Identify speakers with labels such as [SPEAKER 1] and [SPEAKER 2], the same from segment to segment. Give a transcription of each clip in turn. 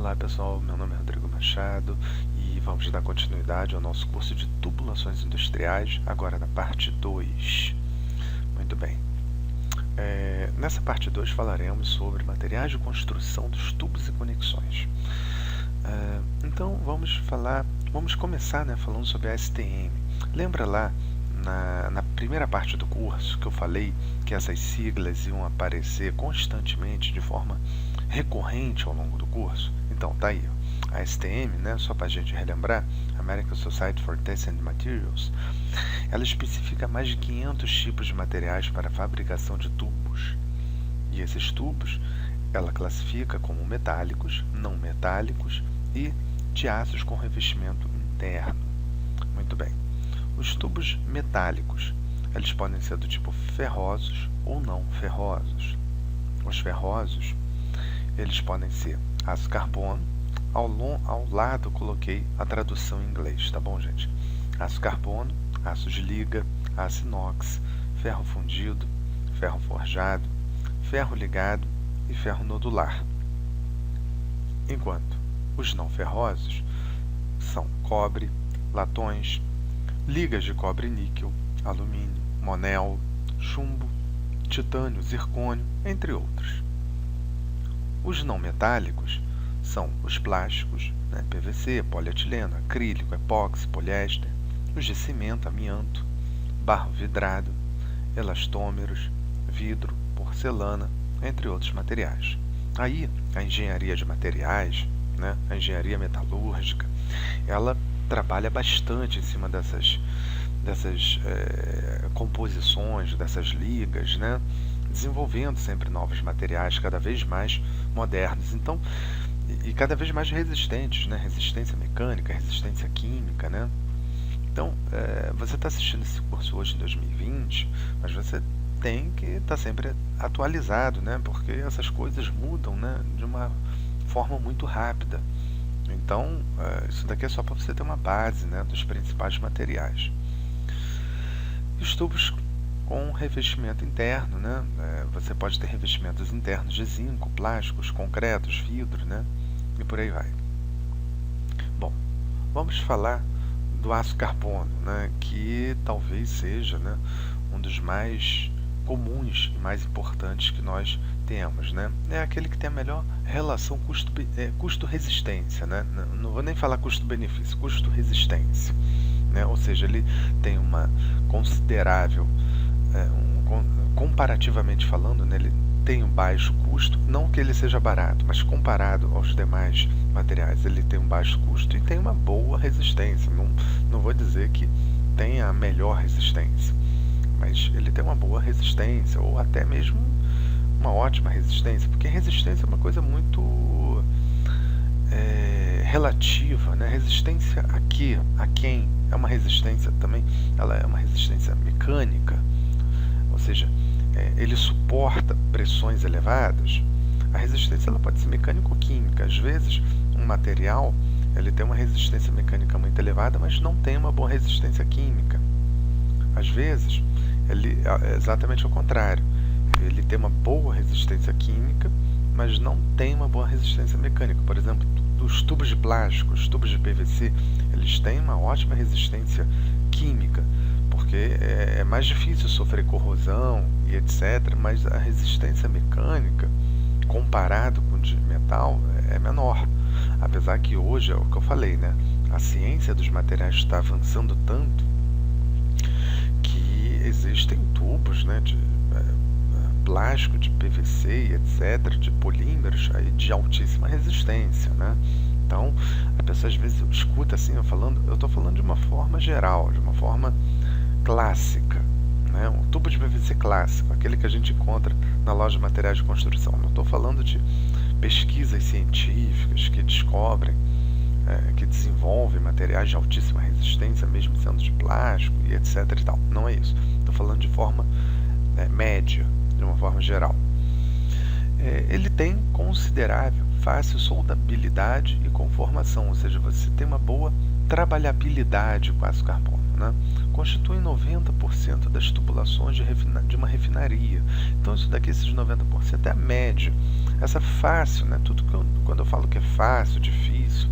[SPEAKER 1] Olá pessoal, meu nome é Rodrigo Machado e vamos dar continuidade ao nosso curso de tubulações industriais, agora na parte 2. Muito bem. Nessa parte 2 falaremos sobre materiais de construção dos tubos e conexões. Então vamos começar falando sobre a STM. Lembra lá na primeira parte do curso que eu falei que essas siglas iam aparecer constantemente de forma recorrente ao longo do curso? Então, tá aí, ó. A STM, só para a gente relembrar, American Society for Testing Materials, ela especifica mais de 500 tipos de materiais para a fabricação de tubos. E esses tubos, ela classifica como metálicos, não metálicos e de aços com revestimento interno. Muito bem. Os tubos metálicos, eles podem ser do tipo ferrosos ou não ferrosos. Os ferrosos, eles podem ser aço carbono. Ao lado coloquei a tradução em inglês, tá bom, gente? Aço carbono, aço de liga, aço inox, ferro fundido, ferro forjado, ferro ligado e ferro nodular. Enquanto os não ferrosos são cobre, latões, ligas de cobre e níquel, alumínio, monel, chumbo, titânio, zircônio, entre outros. Os não metálicos são os plásticos, PVC, polietileno, acrílico, epóxi, poliéster, os de cimento, amianto, barro vidrado, elastômeros, vidro, porcelana, entre outros materiais. Aí, a engenharia de materiais, a engenharia metalúrgica, ela trabalha bastante em cima dessas composições, dessas ligas, desenvolvendo sempre novos materiais cada vez mais modernos, então, e cada vez mais resistentes, resistência mecânica, resistência química, Então, você está assistindo esse curso hoje em 2020, mas você tem que estar sempre atualizado, porque essas coisas mudam, de uma forma muito rápida. Então, isso daqui é só para você ter uma base, dos principais materiais. Os tubos com revestimento interno, você pode ter revestimentos internos de zinco, plásticos, concretos, vidro, e por aí vai. Bom, vamos falar do aço carbono, que talvez seja um dos mais comuns e mais importantes que nós temos, É aquele que tem a melhor relação custo-resistência, Não vou nem falar custo-benefício, custo-resistência, Ou seja, ele tem uma considerável, comparativamente falando, ele tem um baixo custo, não que ele seja barato, mas comparado aos demais materiais, ele tem um baixo custo e tem uma boa resistência. Não vou dizer que tem a melhor resistência, mas ele tem uma boa resistência, ou até mesmo uma ótima resistência, porque resistência é uma coisa muito relativa, Resistência a quê? A quem? É uma resistência também, ela é uma resistência mecânica, ou seja, ele suporta pressões elevadas. A resistência ela pode ser mecânica ou química. Às vezes, um material ele tem uma resistência mecânica muito elevada, mas não tem uma boa resistência química. Às vezes, ele é exatamente ao contrário. Ele tem uma boa resistência química, mas não tem uma boa resistência mecânica. Por exemplo, os tubos de plástico, os tubos de PVC, eles têm uma ótima resistência química, porque é mais difícil sofrer corrosão e etc., mas a resistência mecânica, comparado com o de metal, é menor. Apesar que hoje, é o que eu falei, a ciência dos materiais está avançando tanto que existem tubos de plástico, de PVC e etc., de polímeros aí, de altíssima resistência, Então, a pessoa às vezes escuta assim, eu estou falando de uma forma geral, de uma forma clássica, um tubo de PVC clássico, aquele que a gente encontra na loja de materiais de construção. Não estou falando de pesquisas científicas que descobrem, que desenvolvem materiais de altíssima resistência, mesmo sendo de plástico e etc. e tal. Não é isso. Estou falando de forma média, de uma forma geral. Ele tem considerável fácil soldabilidade e conformação, ou seja, você tem uma boa trabalhabilidade com aço carbono, Constitui 90% das tubulações de uma refinaria. Então isso daqui, esses 90% é a média. Essa fácil, tudo quando eu falo que é fácil, difícil,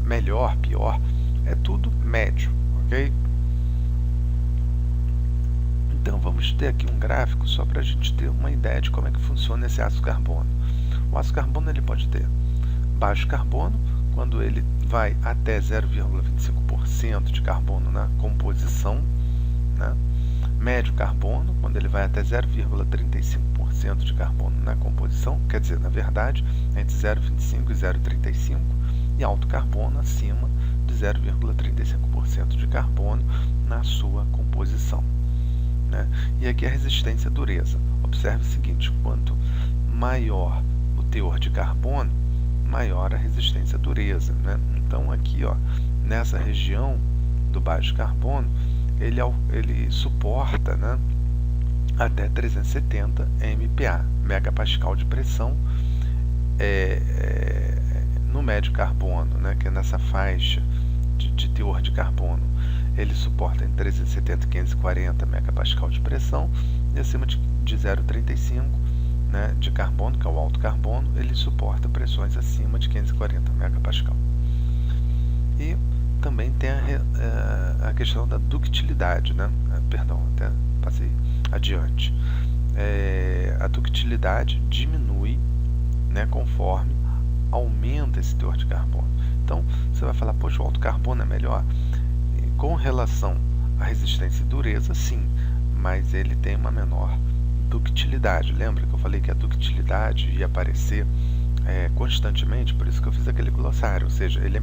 [SPEAKER 1] melhor, pior, é tudo médio, ok? Então vamos ter aqui um gráfico só para a gente ter uma ideia de como é que funciona esse ácido carbono. O ácido carbono ele pode ter baixo carbono, quando ele vai até 0,25% de carbono na composição, né? Médio carbono, quando ele vai até 0,35% de carbono na composição, quer dizer, na verdade, entre 0,25 e 0,35, e alto carbono acima de 0,35% de carbono na sua composição, né? E aqui a resistência à dureza. Observe o seguinte, quanto maior o teor de carbono, maior a resistência à dureza, né? Então aqui, ó, nessa região do baixo carbono, ele suporta, né, até 370 MPa, megapascal de pressão. No médio carbono, né, que é nessa faixa de teor de carbono, ele suporta entre 370 e 540 megapascal de pressão, e acima de 0,35, né, de carbono, que é o alto carbono, ele suporta pressões acima de 540 megapascal. E também tem a questão da ductilidade, né? Perdão, até passei adiante. A ductilidade diminui, né, conforme aumenta esse teor de carbono. Então, você vai falar, poxa, o alto carbono é melhor? Com relação à resistência e dureza, sim, mas ele tem uma menor ductilidade. Lembra que eu falei que a ductilidade ia aparecer constantemente? Por isso que eu fiz aquele glossário, ou seja, ele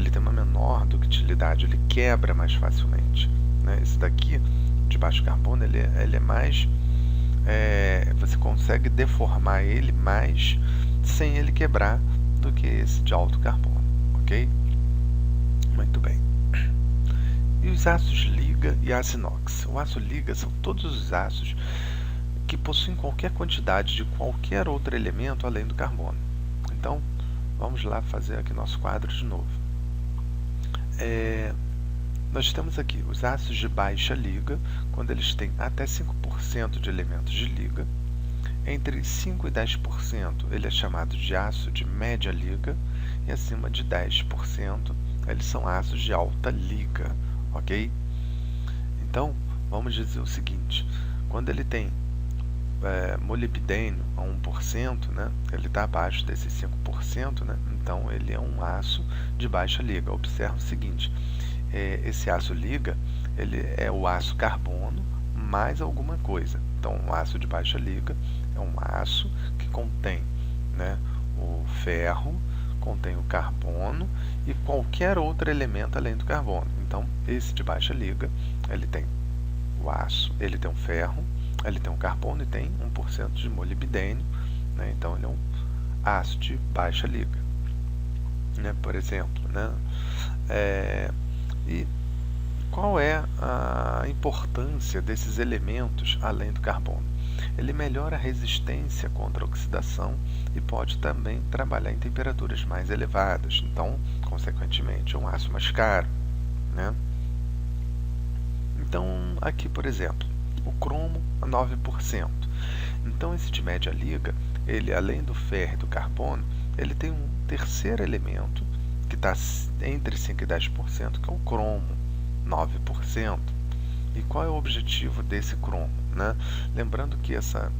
[SPEAKER 1] tem uma menor ductilidade, ele quebra mais facilmente, né? Esse daqui, de baixo carbono, ele é mais... você consegue deformar ele mais sem ele quebrar do que esse de alto carbono, ok? Muito bem. E os ácidos liga e ácido inox? O ácido liga são todos os ácidos que possuem qualquer quantidade de qualquer outro elemento além do carbono. Então, vamos lá fazer aqui nosso quadro de novo. Nós temos aqui os ácidos de baixa liga, quando eles têm até 5% de elementos de liga. Entre 5% e 10% ele é chamado de ácido de média liga, e acima de 10% eles são ácidos de alta liga, ok? Então, vamos dizer o seguinte, quando ele tem molibdênio a 1%, né, ele está abaixo desses 5%, né, então ele é um aço de baixa liga. Observe o seguinte, esse aço liga, ele é o aço carbono mais alguma coisa. Então, um aço de baixa liga é um aço que contém, né, o ferro, contém o carbono e qualquer outro elemento além do carbono. Então, esse de baixa liga, ele tem o aço, ele tem o ferro, ele tem um carbono e tem 1% de molibdênio, né? Então ele é um aço de baixa liga, né? Por exemplo, né? E qual é a importância desses elementos além do carbono? Ele melhora a resistência contra a oxidação e pode também trabalhar em temperaturas mais elevadas. Então, consequentemente, é um aço mais caro, né? Então, aqui, por exemplo, o cromo a 9%. Então, esse de média liga, ele, além do ferro e do carbono, ele tem um terceiro elemento que está entre 5% e 10%, que é o cromo, 9%. E qual é o objetivo desse cromo, né? Lembrando que essa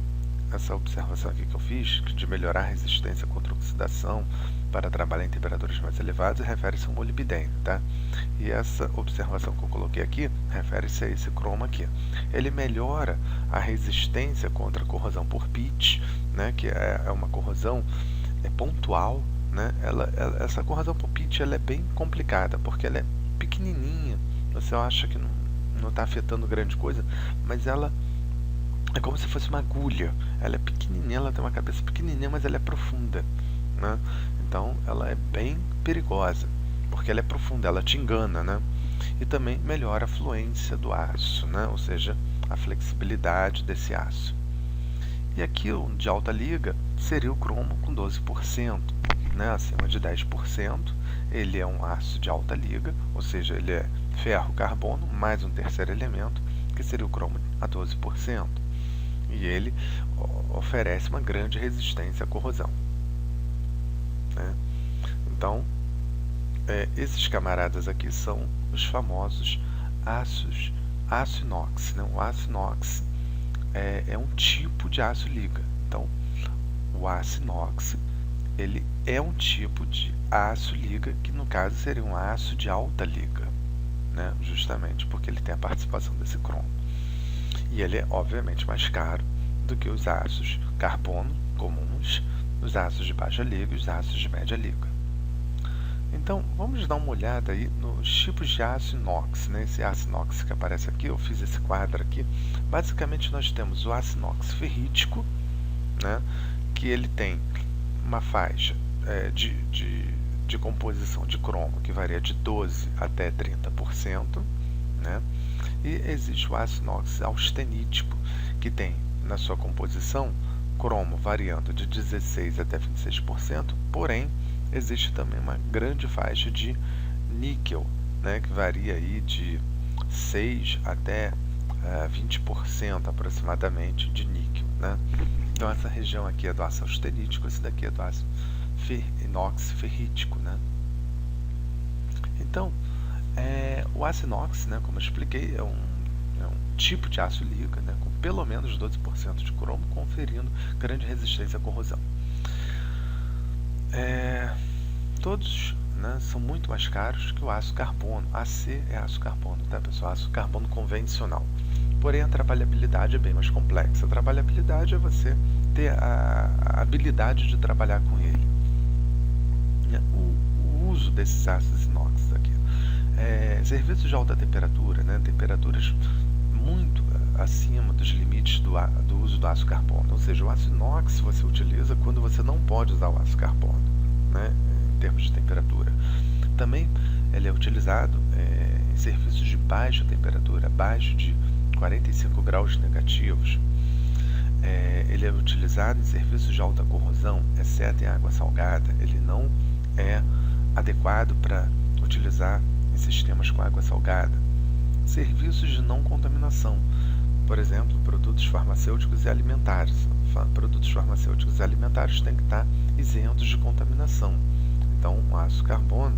[SPEAKER 1] observação aqui que eu fiz, de melhorar a resistência contra a oxidação para trabalhar em temperaturas mais elevadas, refere-se ao molibdênio, tá? E essa observação que eu coloquei aqui, refere-se a esse cromo aqui. Ele melhora a resistência contra a corrosão por pitch, né? Que é uma corrosão pontual, né? Essa corrosão por pitch, ela é bem complicada, porque ela é pequenininha, você acha que não está afetando grande coisa, mas ela é como se fosse uma agulha. Ela é pequenininha, ela tem uma cabeça pequenininha, mas ela é profunda, né? Então, ela é bem perigosa, porque ela é profunda, ela te engana, né? E também melhora a fluência do aço, né? Ou seja, a flexibilidade desse aço. E aqui, o de alta liga, seria o cromo com 12%, né? Acima de 10%, ele é um aço de alta liga, ou seja, ele é ferro, carbono, mais um terceiro elemento, que seria o cromo a 12%. E ele oferece uma grande resistência à corrosão. né? Então, esses camaradas aqui são os famosos aço inox, né? O aço inox é um tipo de aço liga. Então, o aço inox ele é um tipo de aço liga que no caso seria um aço de alta liga, né? Justamente porque ele tem a participação desse cromo. E ele é obviamente mais caro do que os aços carbono comuns, os aços de baixa liga e os aços de média liga. Então, vamos dar uma olhada aí nos tipos de aço inox, né? Esse aço inox que aparece aqui, eu fiz esse quadro aqui. Basicamente, nós temos o aço inox ferrítico, né? Que ele tem uma faixa de composição de cromo que varia de 12% até 30%, né? E existe o aço inox austenítico, que tem na sua composição cromo variando de 16% até 26%, porém, existe também uma grande faixa de níquel, né, que varia aí de 6 até 20% aproximadamente de níquel, né? Então essa região aqui é do aço austenítico, esse daqui é do aço inox ferrítico, né? Então, o aço inox, né, como eu expliquei, é um tipo de aço liga, né, com pelo menos 12% de cromo, conferindo grande resistência à corrosão. Todos, né, são muito mais caros que o aço carbono. AC é aço carbono, tá, pessoal? Aço carbono convencional. Porém, a trabalhabilidade é bem mais complexa. A trabalhabilidade é você ter a habilidade de trabalhar com ele. O uso desses ácidos inox aqui. Serviços de alta temperatura, né, temperaturas muito acima dos limites do uso do aço carbono. Ou seja, o aço inox você utiliza quando você não pode usar o aço carbono, né, em termos de temperatura. Também ele é utilizado em serviços de baixa temperatura, abaixo de 45 graus negativos. Ele é utilizado em serviços de alta corrosão, exceto em água salgada. Ele não é adequado para utilizar em sistemas com água salgada. Serviços de não contaminação, por exemplo, produtos farmacêuticos e alimentares. Produtos farmacêuticos e alimentares têm que estar isentos de contaminação. Então, o aço carbono,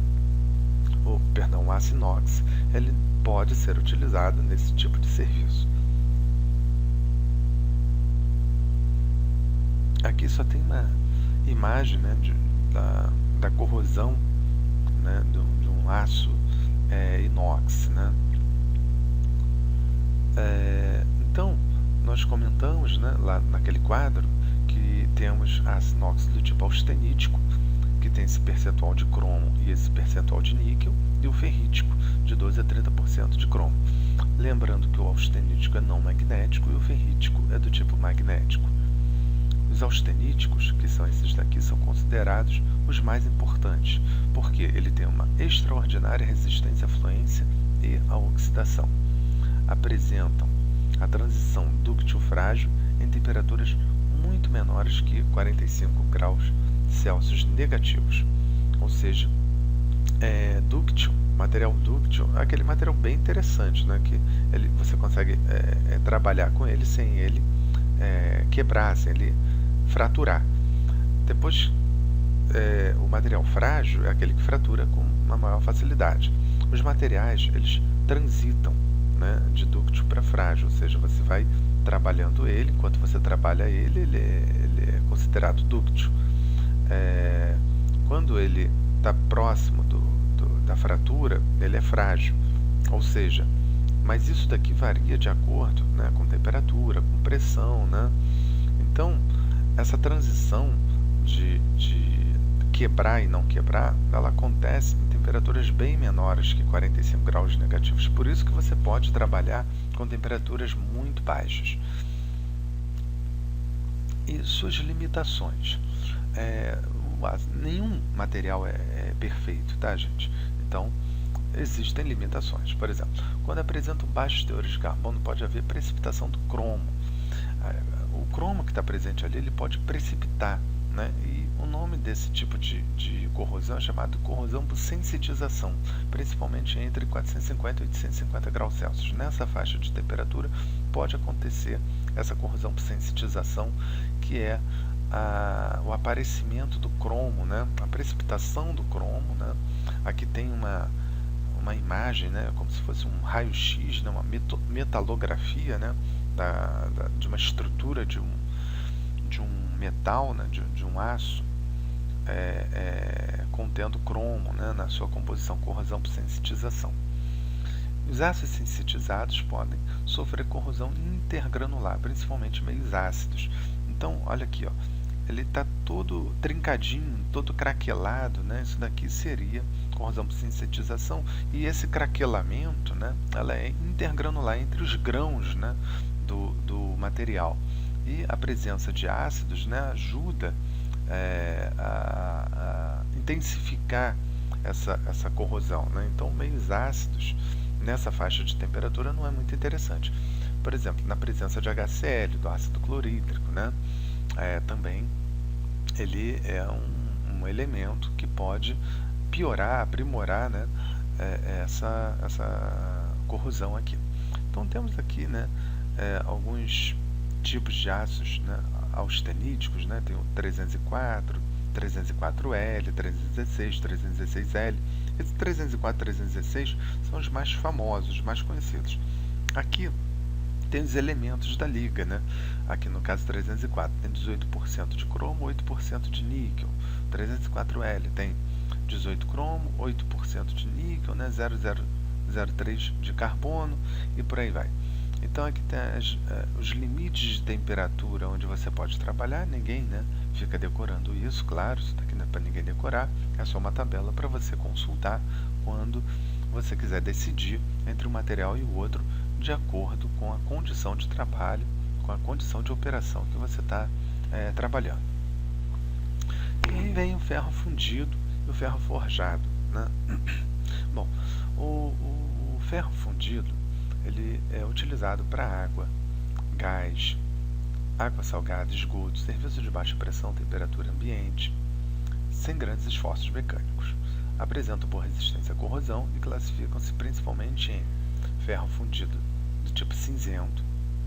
[SPEAKER 1] o aço inox, ele pode ser utilizado nesse tipo de serviço. Aqui só tem uma imagem, né, da corrosão, né, de um aço inox, né. Então, nós comentamos, né, lá naquele quadro que temos aço inox do tipo austenítico, que tem esse percentual de cromo e esse percentual de níquel, e o ferrítico, de 12 a 30% de cromo. Lembrando que o austenítico é não magnético e o ferrítico é do tipo magnético. Os austeníticos, que são esses daqui, são considerados os mais importantes, porque ele tem uma extraordinária resistência à fluência e à oxidação. Apresentam a transição dúctil-frágil em temperaturas muito menores que 45 graus Celsius negativos. Ou seja, dúctil, material dúctil, é aquele material bem interessante, né, que você consegue trabalhar com ele sem ele quebrar, sem ele fraturar. Depois, o material frágil é aquele que fratura com uma maior facilidade. Os materiais, eles transitam, né, de dúctil para frágil, ou seja, você vai trabalhando ele, enquanto você trabalha ele é considerado dúctil. Quando ele está próximo da fratura, ele é frágil, ou seja, mas isso daqui varia de acordo, né, com temperatura, com pressão, né? Então, essa transição de quebrar e não quebrar, ela acontece em temperaturas bem menores que 45 graus negativos. Por isso que você pode trabalhar com temperaturas muito baixas. E suas limitações. Nenhum material é perfeito, tá, gente? Então, existem limitações. Por exemplo, quando apresentam baixos teores de carbono, pode haver precipitação do cromo. O cromo que está presente ali, ele pode precipitar, né? E o nome desse tipo de corrosão é chamado corrosão por sensitização, principalmente entre 450 e 850 graus Celsius. Nessa faixa de temperatura pode acontecer essa corrosão por sensitização, que é o aparecimento do cromo, né? A precipitação do cromo, né? Aqui tem uma imagem, né? Como se fosse um raio-x, né? Uma metalografia, né? De uma estrutura de um metal, né? de um aço contendo cromo, né? Na sua composição, corrosão por sensitização. Os ácidos sensitizados podem sofrer corrosão intergranular, principalmente meios ácidos. Então, olha aqui, ó, ele está todo trincadinho, todo craquelado, né? Isso daqui seria corrosão por sensitização, e esse craquelamento, né, ela é intergranular entre os grãos, né, do material. E a presença de ácidos, né, ajuda a intensificar essa corrosão, né? Então, meios ácidos nessa faixa de temperatura não é muito interessante. Por exemplo, na presença de HCl, do ácido clorídrico, né? Também ele é um elemento que pode piorar, aprimorar, né? Essa corrosão aqui. Então temos aqui, né, alguns tipos de ácidos, né, austeníticos, né? Tem o 304, 304L, 316, 316L. Esses 304 e 316 são os mais famosos, os mais conhecidos. Aqui tem os elementos da liga, né? Aqui no caso 304 tem 18% de cromo, 8% de níquel. 304L tem 18 cromo, 8% de níquel, né? 0,003 de carbono e por aí vai. Então aqui tem os limites de temperatura onde você pode trabalhar. Ninguém, né, fica decorando isso, claro, isso daqui não é para ninguém decorar, é só uma tabela para você consultar quando você quiser decidir entre um material e o outro de acordo com a condição de trabalho, com a condição de operação que você está trabalhando. E aí vem o ferro fundido e o ferro forjado, né? Bom, o ferro fundido ele é utilizado para água, gás, água salgada, esgoto, serviço de baixa pressão, temperatura ambiente, sem grandes esforços mecânicos. Apresentam boa resistência à corrosão e classificam-se principalmente em ferro fundido do tipo cinzento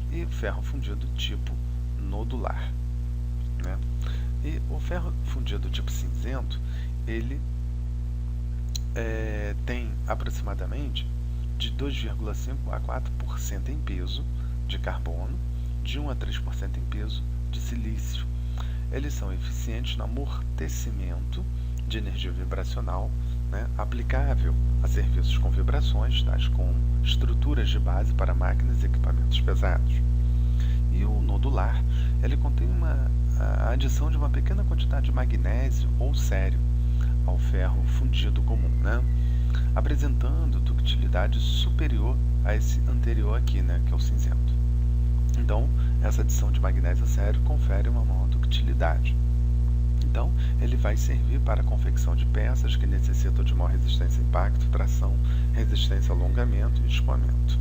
[SPEAKER 1] e ferro fundido do tipo nodular, né? E o ferro fundido do tipo cinzento, ele tem aproximadamente de 2,5 a 4% em peso de carbono, de 1 a 3% em peso de silício. Eles são eficientes no amortecimento de energia vibracional, né, aplicável a serviços com vibrações, tais como estruturas de base para máquinas e equipamentos pesados. E o nodular, ele contém a adição de uma pequena quantidade de magnésio ou cério ao ferro fundido comum, né, apresentando ductilidade superior a esse anterior aqui, né, que é o cinzento. Então, essa adição de magnésio cério confere uma maior ductilidade. Então, ele vai servir para a confecção de peças que necessitam de maior resistência a impacto, tração, resistência a alongamento e escoamento.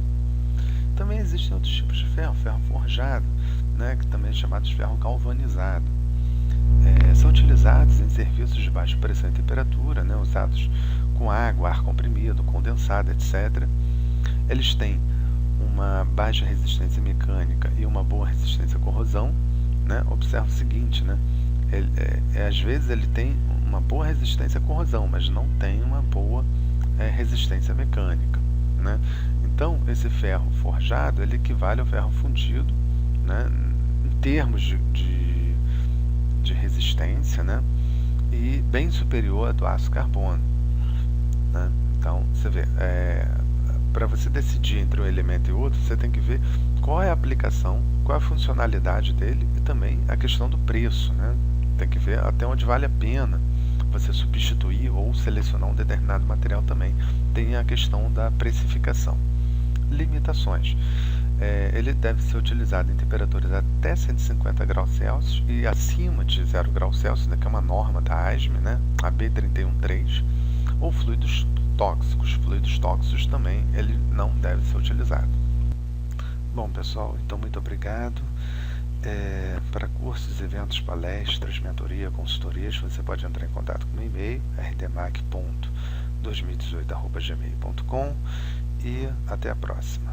[SPEAKER 1] Também existem outros tipos de ferro, ferro forjado, né, que também é chamado de ferro galvanizado. São utilizados em serviços de baixa pressão e temperatura, né, usados com água, ar comprimido, condensado, etc. Eles têm uma baixa resistência mecânica e uma boa resistência à corrosão, né? Observa o seguinte, né? Às vezes ele tem uma boa resistência à corrosão, mas não tem uma boa resistência mecânica, né? Então, esse ferro forjado ele equivale ao ferro fundido, né, em termos de resistência, né, e bem superior ao do aço carbono, né? Então, você vê, para você decidir entre um elemento e outro, você tem que ver qual é a aplicação, qual é a funcionalidade dele e também a questão do preço, né? Tem que ver até onde vale a pena você substituir ou selecionar um determinado material também. Tem a questão da precificação. Limitações. Ele deve ser utilizado em temperaturas até 150 graus Celsius e acima de 0 graus Celsius, que é uma norma da ASME, né? A B313, ou fluidos tóxicos. Fluidos tóxicos também ele não deve ser utilizado. Bom, pessoal, então muito obrigado. Para cursos, eventos, palestras, mentoria, consultorias, você pode entrar em contato com o meu e-mail, rdmac.2018@gmail.com, e até a próxima.